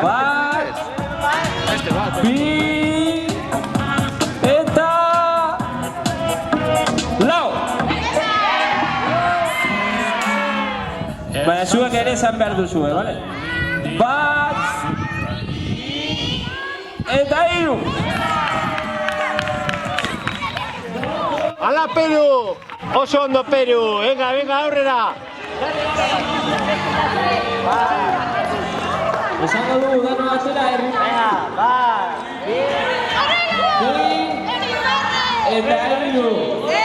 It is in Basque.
Bat, bi, eta lau. Baina zuek ere esan behar duzue, bale? Bat, eta hiru. Ala Peru! Oso ondo Peru! Venga, venga, aurrera! Esango dugu, dano atzera, Venga, bat, bi... eta hiru.